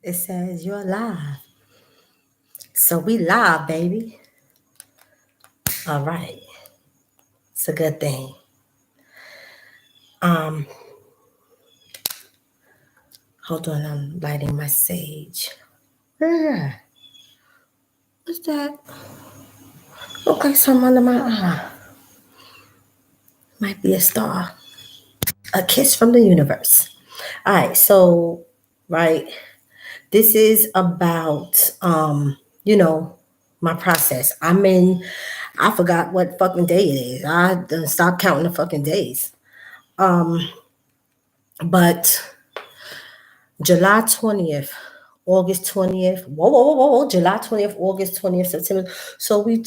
It says you're live. So we live, baby. All right. It's a good thing. Um, Hold on, I'm lighting my sage. Yeah. What's that? Look like something under my eye. Might be a star. A kiss from the universe. All right, so right. This is about my process. I forgot what fucking day it is. I done stopped counting the fucking days. But July 20th, August 20th, whoa, July 20th, August 20th, September. So we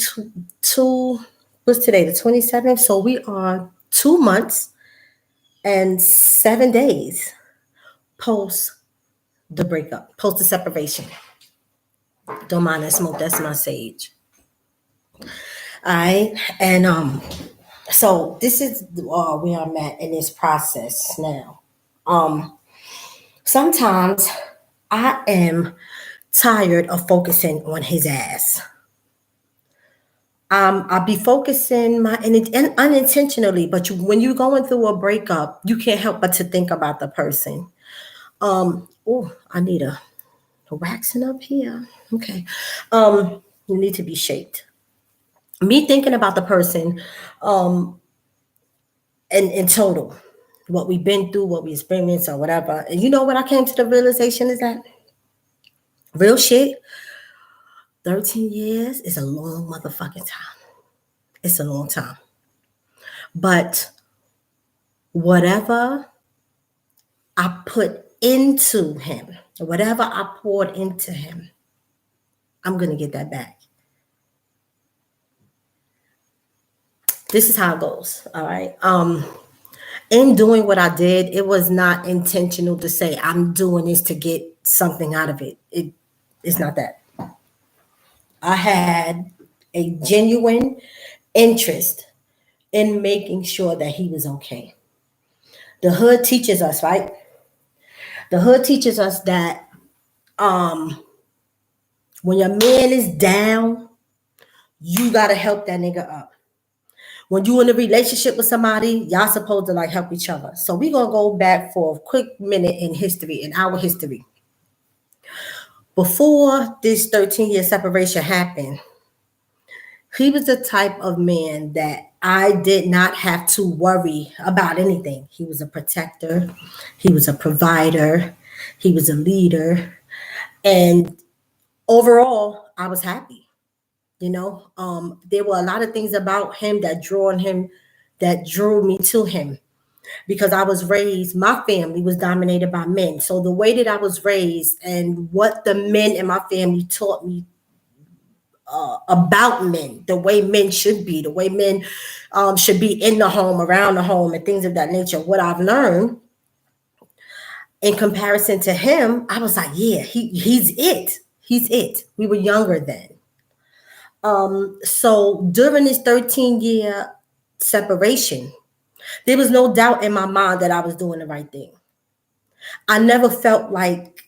what's today, the 27th? So we are 2 months and 7 days post the breakup, post the separation. Don't mind that smoke, that's my sage. All right. And so this is where I'm at in this process now. Sometimes I am tired of focusing on his ass. I'll be focusing and unintentionally, but when you're going through a breakup, you can't help but to think about the person. Oh, I need a waxing up here. Okay. You need to be shaped. Me thinking about the person, in total, what we've been through, what we experienced, or whatever. And you know what I came to the realization is that real shit, 13 years is a long motherfucking time. It's a long time. But whatever I put into him, whatever I poured into him, I'm going to get that back. This is how it goes. All right. In doing what I did, it was not intentional to say I'm doing this to get something out of it. It's not that. I had a genuine interest in making sure that he was okay. The hood teaches us, right? The hood teaches us that when your man is down, you gotta help that nigga up. When you in a relationship with somebody, y'all supposed to like help each other. So we gonna go back for a quick minute in history, in our history. Before this 13-year separation happened, he was the type of man that I did not have to worry about anything. He was a protector, he was a provider, he was a leader, and overall, I was happy. There were a lot of things about him that drew me to him because I was raised, my family was dominated by men. So the way that I was raised and what the men in my family taught me about men, the way men should be, the way men should be in the home, around the home, and things of that nature. What I've learned in comparison to him, I was like, yeah, he's it. He's it. We were younger then. So during this 13-year separation, there was no doubt in my mind that I was doing the right thing. I never felt like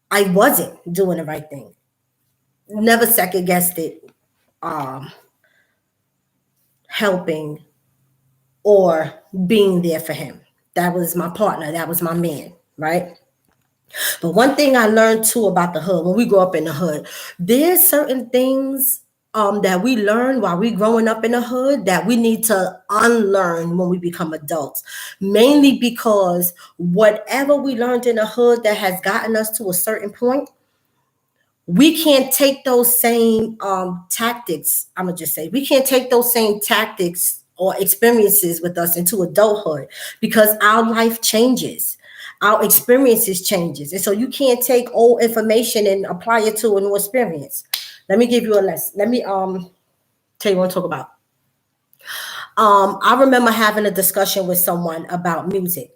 I wasn't doing the right thing. Never second guessed it, helping or being there for him. That was my partner. That was my man, right? But one thing I learned too about the hood, when we grow up in the hood, there's certain things that we learn while we growing up in the hood that we need to unlearn when we become adults. Mainly because whatever we learned in the hood that has gotten us to a certain point, we can't take those same tactics. I'm gonna just say we can't take those same tactics or experiences with us into adulthood because our life changes, our experiences changes, and so you can't take old information and apply it to a new experience. Let me give you a lesson. Let me tell you what to talk about. I remember having a discussion with someone about music.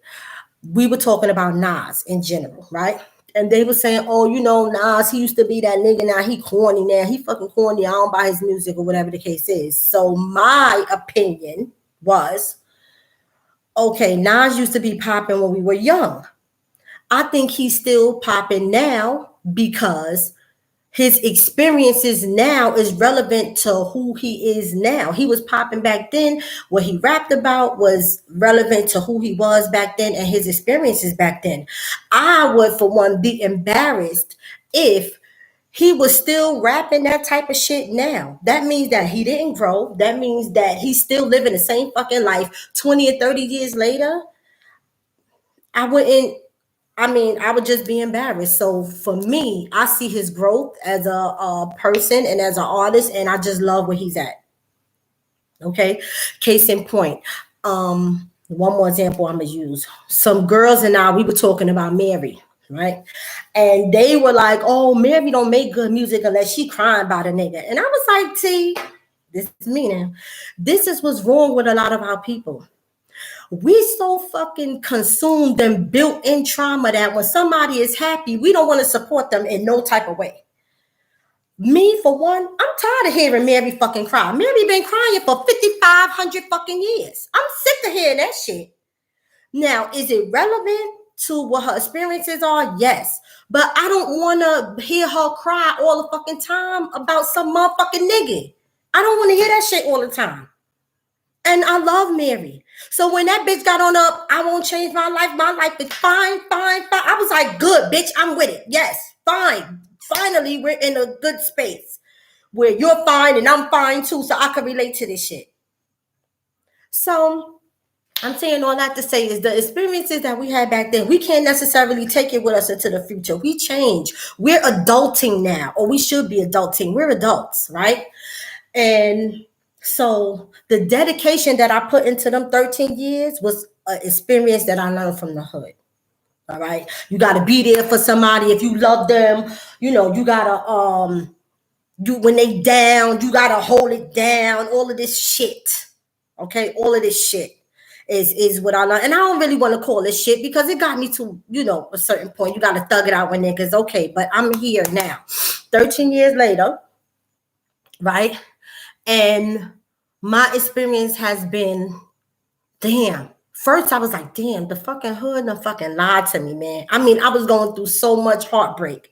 We were talking about Nas in general, right? And they were saying, oh, Nas, he used to be that nigga. Now he corny. Now he fucking corny. I don't buy his music or whatever the case is. So my opinion was, okay, Nas used to be popping when we were young. I think he's still popping now because his experiences now is relevant to who he is now. He was popping back then. What he rapped about was relevant to who he was back then and his experiences back then. I would, for one, be embarrassed if he was still rapping that type of shit now. That means that he didn't grow. That means that he's still living the same fucking life 20 or 30 years later. I wouldn't, I would just be embarrassed. So for me, I see his growth as a person and as an artist, and I just love where he's at. Okay. Case in point. One more example I'm gonna use. Some girls and I, we were talking about Mary, right? And they were like, "Oh, Mary don't make good music unless she crying about a nigga." And I was like, "See, this is me now. This is what's wrong with a lot of our people. We so fucking consumed and built in trauma that when somebody is happy, we don't want to support them in no type of way." Me, for one, I'm tired of hearing Mary fucking cry. Mary been crying for 5,500 fucking years. I'm sick of hearing that shit. Now, is it relevant to what her experiences are? Yes. But I don't want to hear her cry all the fucking time about some motherfucking nigga. I don't want to hear that shit all the time. And I love Mary. So when that bitch got on up, I won't change my life. My life is fine, fine, fine. I was like, good, bitch, I'm with it. Yes, fine. Finally, we're in a good space where you're fine and I'm fine too, so I can relate to this shit. So I'm saying all that to say is the experiences that we had back then, we can't necessarily take it with us into the future. We change. We're adulting now, or we should be adulting. We're adults, right? And so the dedication that I put into them 13 years was an experience that I learned from the hood. All right. You gotta be there for somebody. If you love them, you gotta when they down, you gotta hold it down. All of this shit. Okay, all of this shit is what I learned. And I don't really want to call it shit because it got me to, a certain point. You gotta thug it out with niggas. Okay, but I'm here now. 13 years later, right? And my experience has been, damn. First, I was like, damn, the fucking hood done fucking lied to me, man. I was going through so much heartbreak,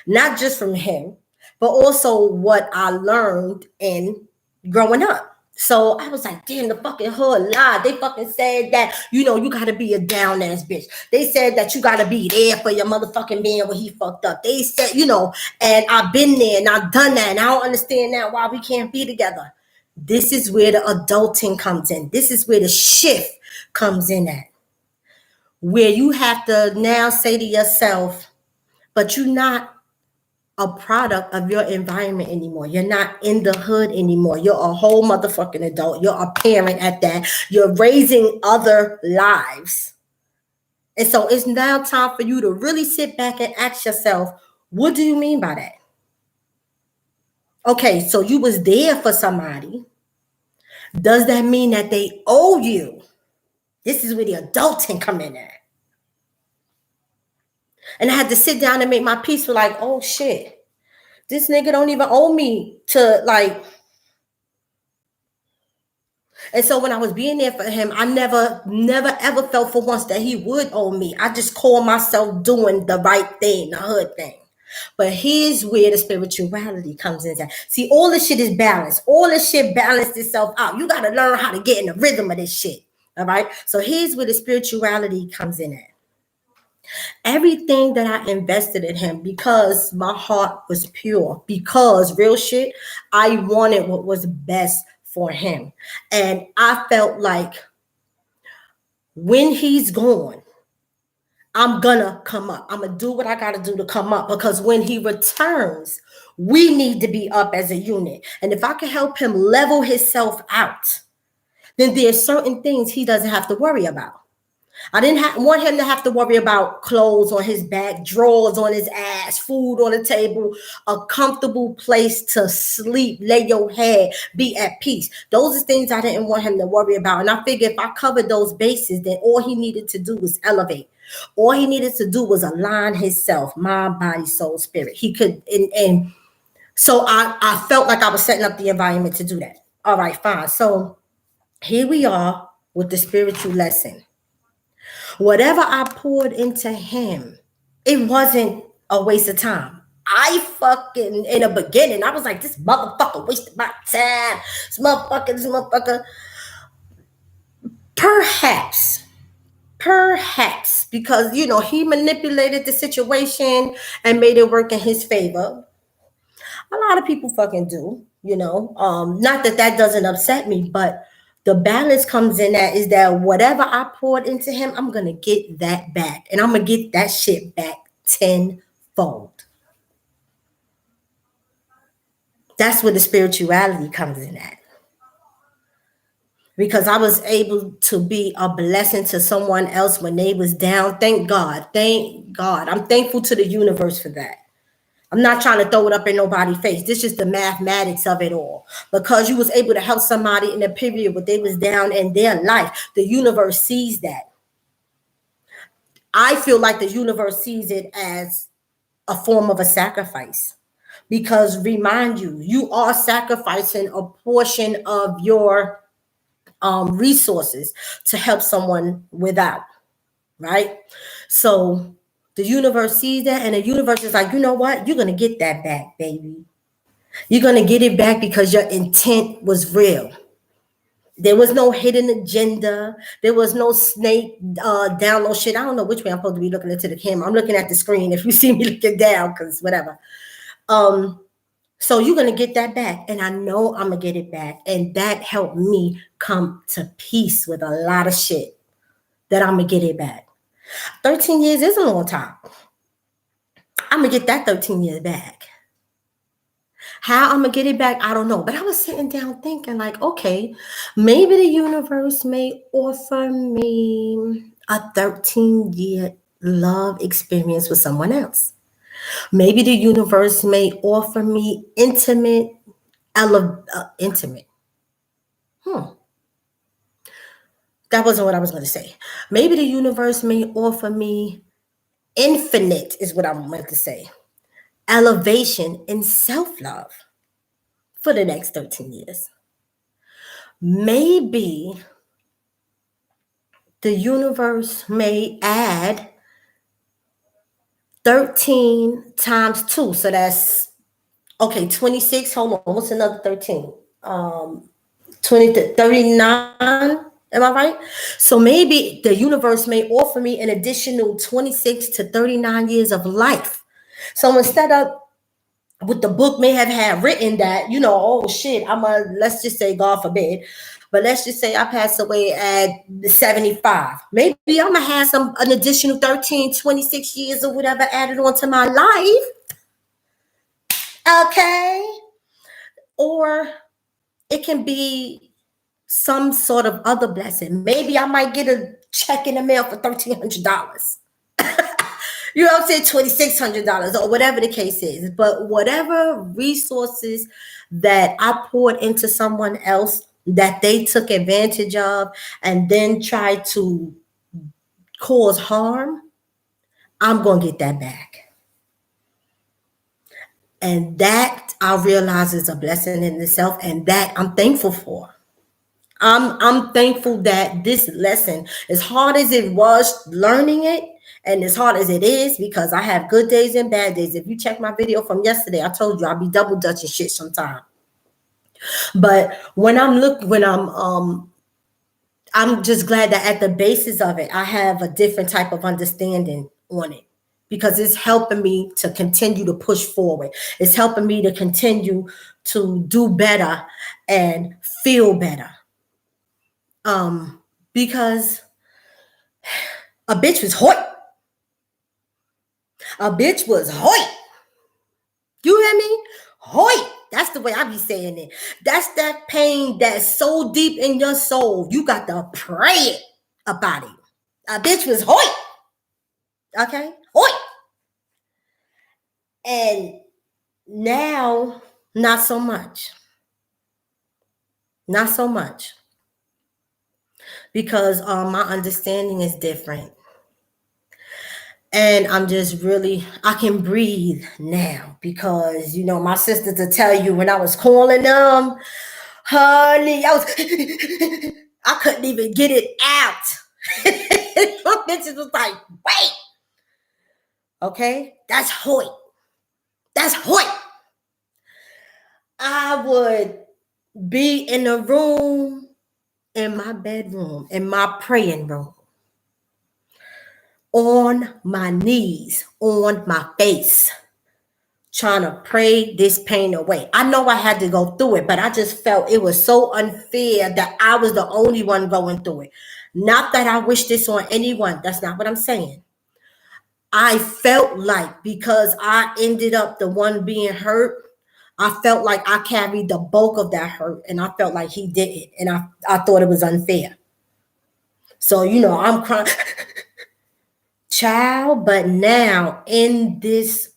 not just from him, but also what I learned in growing up. So I was like, damn, the fucking hood lied. They fucking said that, you gotta be a down ass bitch. They said that you gotta be there for your motherfucking man when he fucked up. They said, and I've been there and I've done that. And I don't understand now why we can't be together. This is where the adulting comes in. This is where the shift comes in at. Where you have to now say to yourself, but you're not a product of your environment anymore. You're not in the hood anymore. You're a whole motherfucking adult. You're a parent at that. You're raising other lives. And so it's now time for you to really sit back and ask yourself, what do you mean by that? Okay, so you was there for somebody. Does that mean that they owe you? This is where the adulting come in at. And I had to sit down and make my peace with like, oh shit, this nigga don't even owe me to like. And so when I was being there for him, I never ever felt for once that he would owe me. I just called myself doing the right thing, the hood thing. But here's where the spirituality comes in. See, all this shit is balanced. All this shit balanced itself out. You got to learn how to get in the rhythm of this shit. All right. So here's where the spirituality comes in at. Everything that I invested in him, because my heart was pure, because real shit, I wanted what was best for him. And I felt like when he's gone, I'm gonna come up. I'm gonna do what I gotta do to come up, because when he returns, we need to be up as a unit. And if I can help him level himself out, then there's certain things he doesn't have to worry about. I didn't want him to have to worry about clothes on his back, drawers on his ass, food on the table, a comfortable place to sleep, lay your head, be at peace. Those are things I didn't want him to worry about. And I figured if I covered those bases, then all he needed to do was elevate. All he needed to do was align himself, mind, body, soul, spirit. He could, and so I felt like I was setting up the environment to do that. All right, fine. So here we are with the spiritual lesson. Whatever I poured into him, it wasn't a waste of time. I fucking, in the beginning, I was like, this motherfucker wasted my time. This motherfucker. Perhaps, perhaps, because, he manipulated the situation and made it work in his favor. A lot of people fucking do. Not that that doesn't upset me, but the balance comes in that is that whatever I poured into him, I'm gonna get that back, and I'm gonna get that shit back tenfold. That's where the spirituality comes in at. Because I was able to be a blessing to someone else when they was down. Thank God. Thank God. I'm thankful to the universe for that. I'm not trying to throw it up in nobody's face. This is the mathematics of it all. Because you was able to help somebody in a period where they was down in their life. The universe sees that. I feel like the universe sees it as a form of a sacrifice. Because remind you, you are sacrificing a portion of your resources to help someone without, right? So the universe sees that, and the universe is like, you know what? You're going to get that back, baby. You're going to get it back because your intent was real. There was no hidden agenda. There was no snake download shit. I don't know which way I'm supposed to be looking into the camera. I'm looking at the screen if you see me looking down, because whatever. So you're going to get that back. And I know I'm going to get it back. And that helped me come to peace with a lot of shit that I'm going to get it back. 13 years is a long time. I'm going to get that 13 years back. How I'm going to get it back, I don't know. But I was sitting down thinking like, okay, maybe the universe may offer me a 13-year love experience with someone else. Maybe the universe may offer me intimate. That wasn't what I was going to say. Maybe the universe may offer me infinite, is what I meant to say. Elevation in self-love for the next 13 years. Maybe the universe may add 13 times 2. So that's, okay, 26. Hold on. What's another 13? 20 to 39. Am I right? So maybe the universe may offer me an additional 26 to 39 years of life. So instead of what the book may have had written that, oh shit, let's just say, God forbid, but let's just say I pass away at 75. Maybe I'm going to have an additional 13, 26 years or whatever added onto my life. Okay. Or it can be some sort of other blessing. Maybe I might get a check in the mail for $1,300. You know what I'm saying? $2,600 or whatever the case is. But whatever resources that I poured into someone else that they took advantage of and then tried to cause harm, I'm going to get that back. And that I realize is a blessing in itself, and that I'm thankful for. I'm thankful that this lesson, as hard as it was learning it, and as hard as it is, because I have good days and bad days. If you check my video from yesterday, I told you I'll be double dutching shit sometime. But I'm just glad that at the basis of it, I have a different type of understanding on it, because it's helping me to continue to push forward. It's helping me to continue to do better and feel better. Because a bitch was hot. A bitch was hot. You hear me? Hot. That's the way I be saying it. That's that pain that's so deep in your soul. You got to pray about it. A bitch was hot. Okay? Hot. And now, not so much. Not so much. Because my understanding is different. And I'm just really, I can breathe now, because, my sisters will tell you when I was calling them, honey, I couldn't even get it out. My bitches was like, wait. Okay? That's Hoyt. That's Hoyt. I would be in a room, in my bedroom, in my praying room, on my knees, on my face, trying to pray this pain away. I know I had to go through it, but I just felt it was so unfair that I was the only one going through it. Not that I wish this on anyone. That's not what I'm saying. I felt like because I ended up the one being hurt, I felt like I carried the bulk of that hurt, and I felt like he didn't. And I thought it was unfair. So, I'm crying, child. But now, in this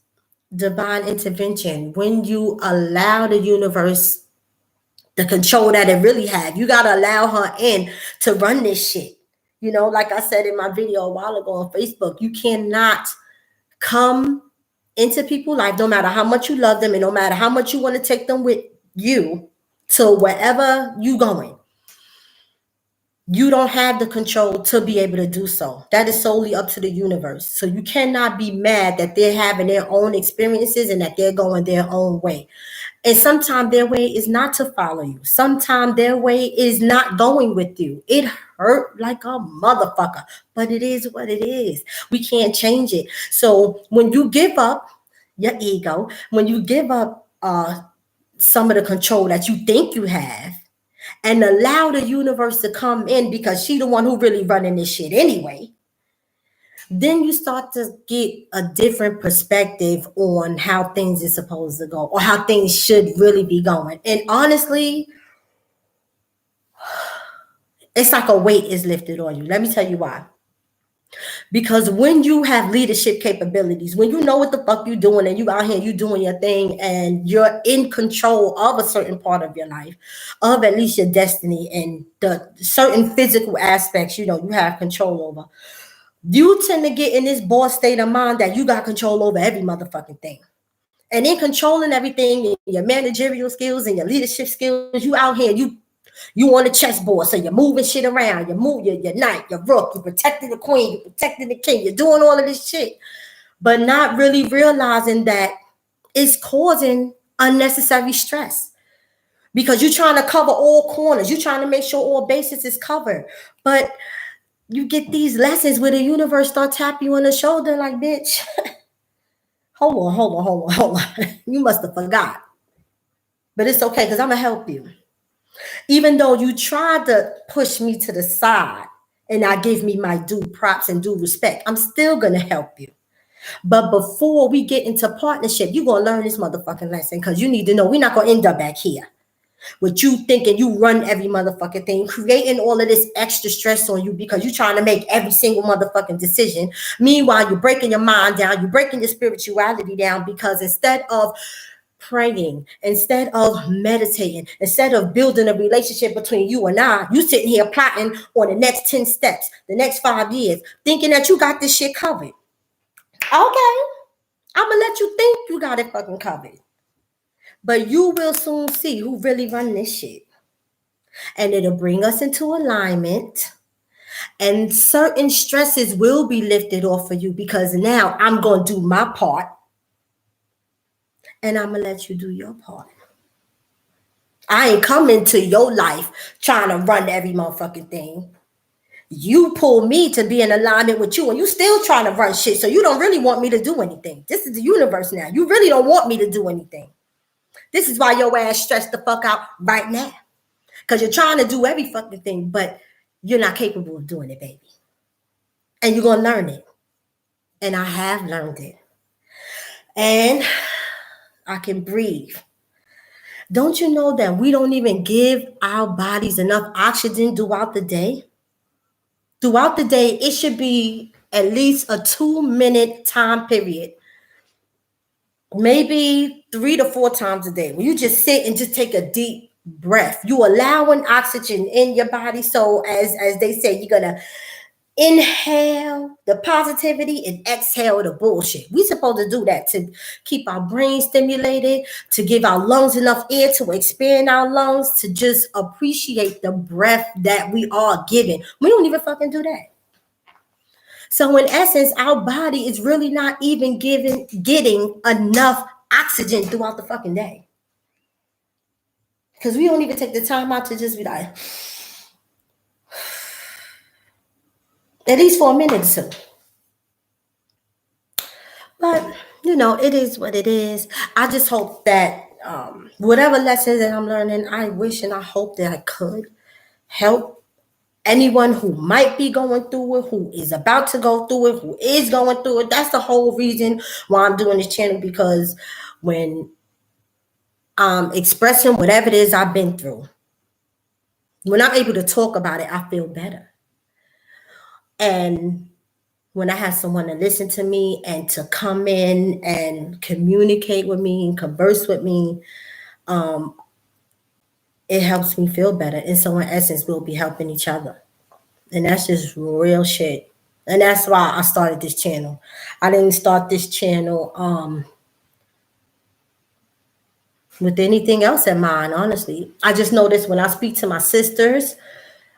divine intervention, when you allow the universe the control that it really had, you got to allow her in to run this shit. Like I said in my video a while ago on Facebook, you cannot come into people's life, no matter how much you love them and no matter how much you want to take them with you to wherever you going. You don't have the control to be able to do so. That is solely up to the universe. So you cannot be mad that they're having their own experiences and that they're going their own way. And sometimes their way is not to follow you. Sometimes their way is not going with you. It hurt like a motherfucker, but it is what it is. We can't change it. So when you give up your ego, when you give up some of the control that you think you have, and allow the universe to come in because she the one who really running this shit anyway, then you start to get a different perspective on how things are supposed to go or how things should really be going. And honestly, it's like a weight is lifted on you. Let me tell you why. Because when you have leadership capabilities, when you know what the fuck you're doing and you out here, you doing your thing and you're in control of a certain part of your life, of at least your destiny and the certain physical aspects, you have control over, you tend to get in this bored state of mind that you got control over every motherfucking thing. And in controlling everything, your managerial skills and your leadership skills, you out here, you on the chessboard, so you're moving shit around. You move your knight, your rook, you're protecting the queen, you're protecting the king, you're doing all of this shit, but not really realizing that it's causing unnecessary stress because you're trying to cover all corners. You're trying to make sure all bases is covered. But you get these lessons where the universe start tapping you on the shoulder like, bitch, hold on. You must have forgot. But it's okay because I'm going to help you. Even though you tried to push me to the side and not give me my due props and due respect, I'm still going to help you. But before we get into partnership, you're going to learn this motherfucking lesson because you need to know we're not going to end up back here with you thinking you run every motherfucking thing, creating all of this extra stress on you because you're trying to make every single motherfucking decision. Meanwhile, you're breaking your mind down, you're breaking your spirituality down because instead of praying, instead of meditating, instead of building a relationship between you and I, you sitting here plotting on the next 10 steps, the next 5 years, thinking that you got this shit covered. Okay, I'm gonna let you think you got it fucking covered. But you will soon see who really run this shit. And it'll bring us into alignment. And certain stresses will be lifted off of you because now I'm going to do my part. And I'm going to let you do your part. I ain't coming to your life trying to run every motherfucking thing. You pull me to be in alignment with you and you still trying to run shit. So you don't really want me to do anything. This is the universe now. You really don't want me to do anything. This is why your ass stressed the fuck out right now. Because you're trying to do every fucking thing, but you're not capable of doing it, baby. And you're going to learn it. And I have learned it. And I can breathe. Don't you know that we don't even give our bodies enough oxygen throughout the day? Throughout the day, it should be at least a 2-minute time period. Maybe 3 to 4 times a day. When you just sit and just take a deep breath. You allowing oxygen in your body. So as they say, you're going to inhale the positivity and exhale the bullshit. We're supposed to do that to keep our brain stimulated, to give our lungs enough air to expand our lungs, to just appreciate the breath that we are giving. We don't even fucking do that. So in essence, our body is really not even getting enough oxygen throughout the fucking day. Because we don't even take the time out to just be like, at least for a minute or two. But, it is what it is. I just hope that whatever lessons that I'm learning, I wish and I hope that I could help anyone who might be going through it, who is about to go through it, who is going through it. That's the whole reason why I'm doing this channel, because when I'm expressing whatever it is I've been through, when I'm able to talk about it, I feel better. And when I have someone to listen to me and to come in and communicate with me and converse with me, it helps me feel better. And so in essence, we'll be helping each other. And that's just real shit. And that's why I started this channel. I didn't start this channel with anything else in mind, honestly. I just noticed when I speak to my sisters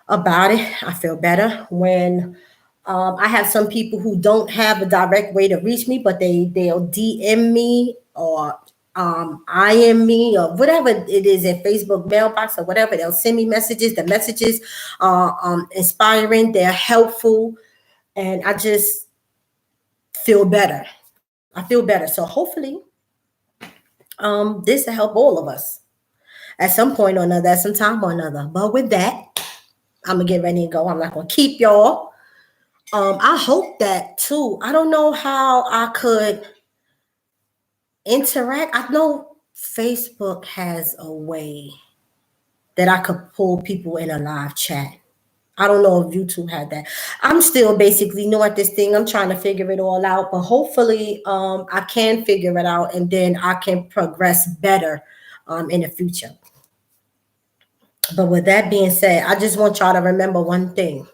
about it, I feel better. When I have some people who don't have a direct way to reach me, but they'll DM me or IM me or whatever it is in Facebook mailbox or whatever. They'll send me messages. The messages are inspiring. They're helpful, and I just feel better. I feel better. So hopefully, this will help all of us at some point or another, at some time or another. But with that, I'm gonna get ready to go. I'm not gonna keep y'all. I hope that too. I don't know how I could interact. I know Facebook has a way that I could pull people in a live chat. I don't know if YouTube had that. I'm still basically new at this thing. I'm trying to figure it all out, but hopefully I can figure it out and then I can progress better in the future. But with that being said, I just want y'all to remember one thing.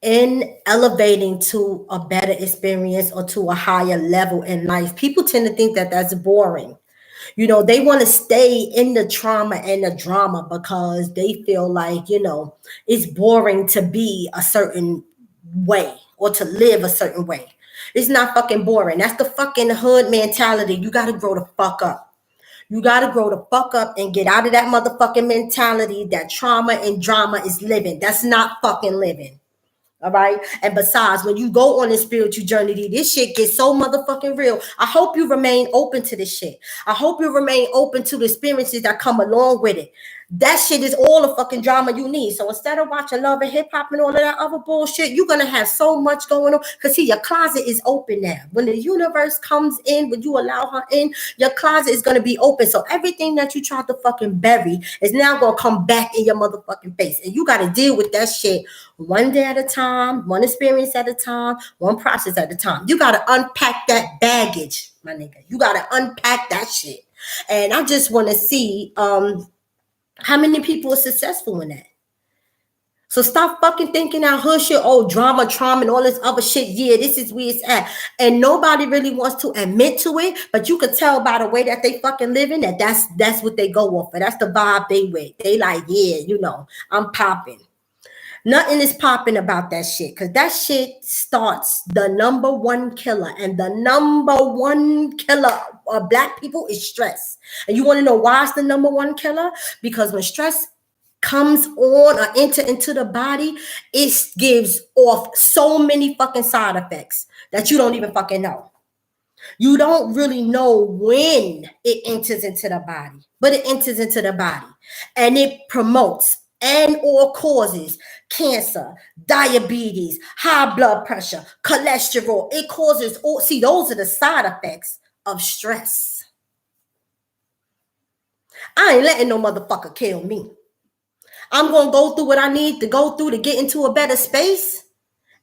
In elevating to a better experience or to a higher level in life, people tend to think that that's boring. They want to stay in the trauma and the drama because they feel like, it's boring to be a certain way or to live a certain way. It's not fucking boring. That's the fucking hood mentality. You got to grow the fuck up. You got to grow the fuck up and get out of that motherfucking mentality that trauma and drama is living. That's not fucking living. All right. And besides, when you go on this spiritual journey, this shit gets so motherfucking real. I hope you remain open to this shit. I hope you remain open to the experiences that come along with it. That shit is all the fucking drama you need. So instead of watching love and hip hop and all of that other bullshit, you're going to have so much going on. Because see, your closet is open now. When the universe comes in, when you allow her in, your closet is going to be open. So everything that you tried to fucking bury is now going to come back in your motherfucking face. And you got to deal with that shit one day at a time, one experience at a time, one process at a time. You got to unpack that baggage, my nigga. You got to unpack that shit. And I just want to see how many people are successful in that. So stop fucking thinking out hood shit, drama, trauma, and all this other shit. Yeah, this is where it's at. And nobody really wants to admit to it, but you could tell by the way that they fucking living that's what they go off for. That's the vibe they with. They like, yeah, I'm popping. Nothing is popping about that shit, because that shit starts the number one killer. And the number one killer of Black people is stress. And you want to know why it's the number one killer? Because when stress comes on or enter into the body, it gives off so many fucking side effects that you don't even fucking know. You don't really know when it enters into the body, but it enters into the body and it promotes and or causes cancer, diabetes, high blood pressure, cholesterol. It causes all, see, those are the side effects of stress. I ain't letting no motherfucker kill me. I'm going to go through what I need to go through to get into a better space.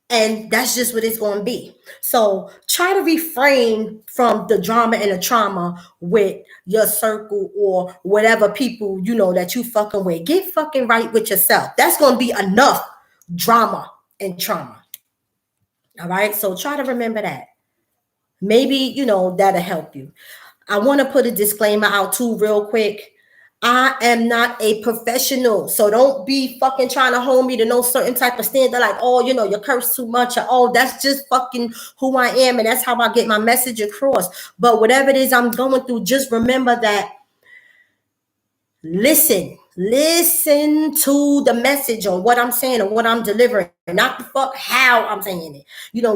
And that's just what it's going to be. So try to refrain from the drama and the trauma with your circle or whatever people, that you fucking with. Get fucking right with yourself. That's going to be enough drama and trauma. All right. So try to remember that. Maybe, that'll help you. I want to put a disclaimer out too real quick. I am not a professional. So don't be fucking trying to hold me to no certain type of standard like, oh, you curse too much. Or, oh, that's just fucking who I am. And that's how I get my message across. But whatever it is I'm going through, just remember that listen to the message or what I'm saying or what I'm delivering, not the fuck how I'm saying it.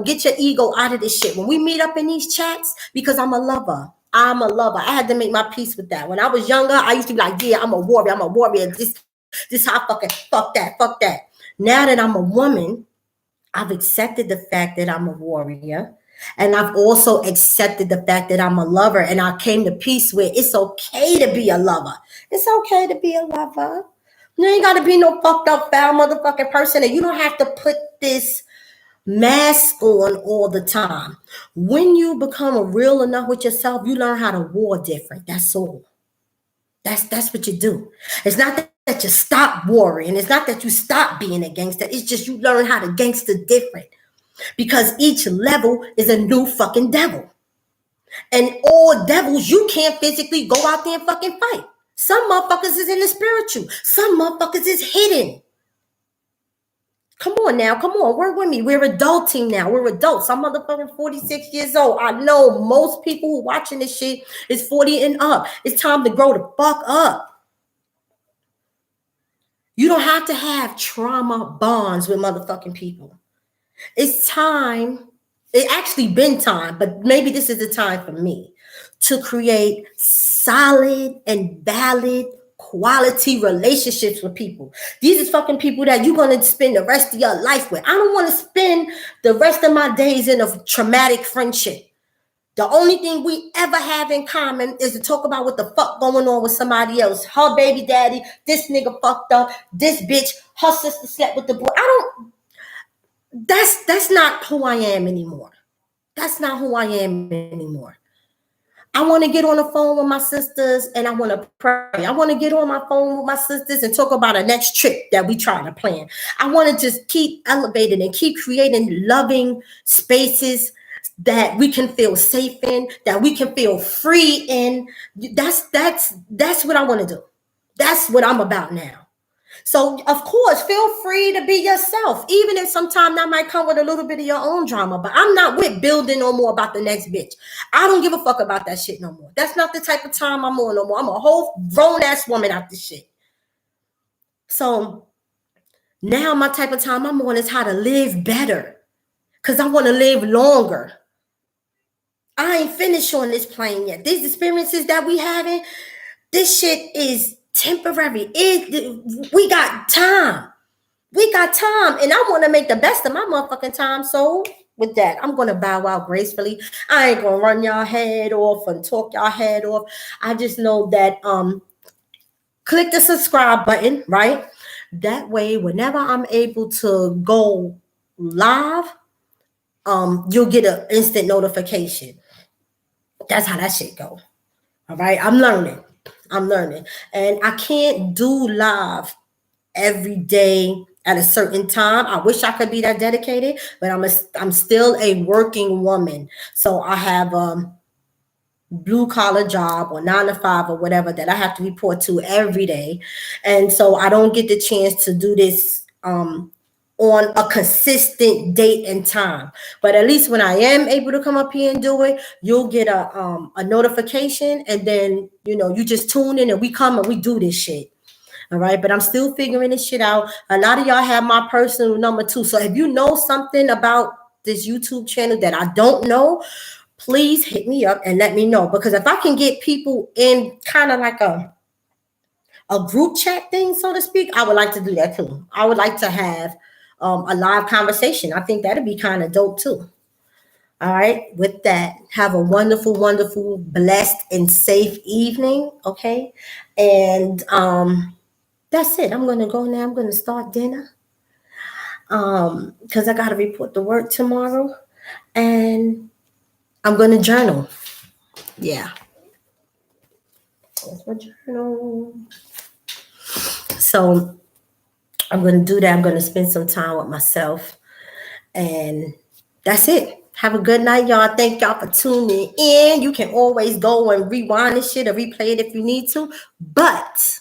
Get your ego out of this shit. When we meet up in these chats, because I'm a lover. I had to make my peace with that. When I was younger, I used to be like, yeah, I'm a warrior. This how fucking fuck that. Now that I'm a woman, I've accepted the fact that I'm a warrior. And I've also accepted the fact that I'm a lover. And I came to peace with it's okay to be a lover. It's okay to be a lover. You ain't got to be no fucked up, foul motherfucking person. And you don't have to put this mask on all the time. When you become real enough with yourself, you learn how to war different. That's all. That's what you do. It's not that you stop warring. It's not that you stop being a gangster. It's just you learn how to gangster different. Because each level is a new fucking devil. And all devils, you can't physically go out there and fucking fight. Some motherfuckers is in the spiritual. Some motherfuckers is hidden. Come on now. Come on. Work with me. We're adulting now. We're adults. I'm motherfucking 46 years old. I know most people who watching this shit is 40 and up. It's time to grow the fuck up. You don't have to have trauma bonds with motherfucking people. It's time. It actually been time, but maybe this is the time for me to create solid and valid quality relationships with people. These is fucking people that you're going to spend the rest of your life with. I don't want to spend the rest of my days in a traumatic friendship. The only thing we ever have in common is to talk about what the fuck going on with somebody else. Her baby daddy, this nigga fucked up, this bitch, her sister slept with the boy. That's not who I am anymore. That's not who I am anymore. I want to get on the phone with my sisters and I want to pray. I want to get on my phone with my sisters and talk about a next trip that we trying to plan. I want to just keep elevating and keep creating loving spaces that we can feel safe in, that we can feel free in. That's what I want to do. That's what I'm about now. So, of course, feel free to be yourself, even if sometimes that might come with a little bit of your own drama. But I'm not with building no more about the next bitch. I don't give a fuck about that shit no more. That's not the type of time I'm on no more. I'm a whole grown-ass woman out this shit. So, now my type of time I'm on is how to live better. Because I want to live longer. I ain't finished on this plane yet. These experiences that we having, this shit is temporary. We got time. We got time. And I want to make the best of my motherfucking time. So with that, I'm going to bow out gracefully. I ain't going to run y'all head off and talk y'all head off. I just know that click the subscribe button, right? That way, whenever I'm able to go live, you'll get an instant notification. That's how that shit go. All right. I'm learning. And I can't do live every day at a certain time. I wish I could be that dedicated, but I'm still a working woman. So I have blue collar job or 9 to 5 or whatever that I have to report to every day. And so I don't get the chance to do this on a consistent date and time. But at least when I am able to come up here and do it, you'll get a notification, and then you just tune in and we come and we do this shit. All right, but I'm still figuring this shit out. A lot of y'all have my personal number too. So if you know something about this YouTube channel that I don't know, please hit me up and let me know. Because if I can get people in kind of like a group chat thing, so to speak, I would like to do that too. I would like to have a live conversation. I think that'd be kind of dope too. All right. With that, have a wonderful, wonderful, blessed, and safe evening. Okay. And that's it. I'm going to go now. I'm going to start dinner. Because I got to report to work tomorrow. And I'm going to journal. Yeah. That's my journal. So I'm going to do that. I'm going to spend some time with myself. And that's it. Have a good night, y'all. Thank y'all for tuning in. You can always go and rewind this shit or replay it if you need to. But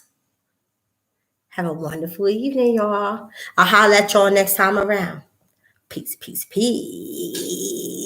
have a wonderful evening, y'all. I'll holler at y'all next time around. Peace, peace, peace.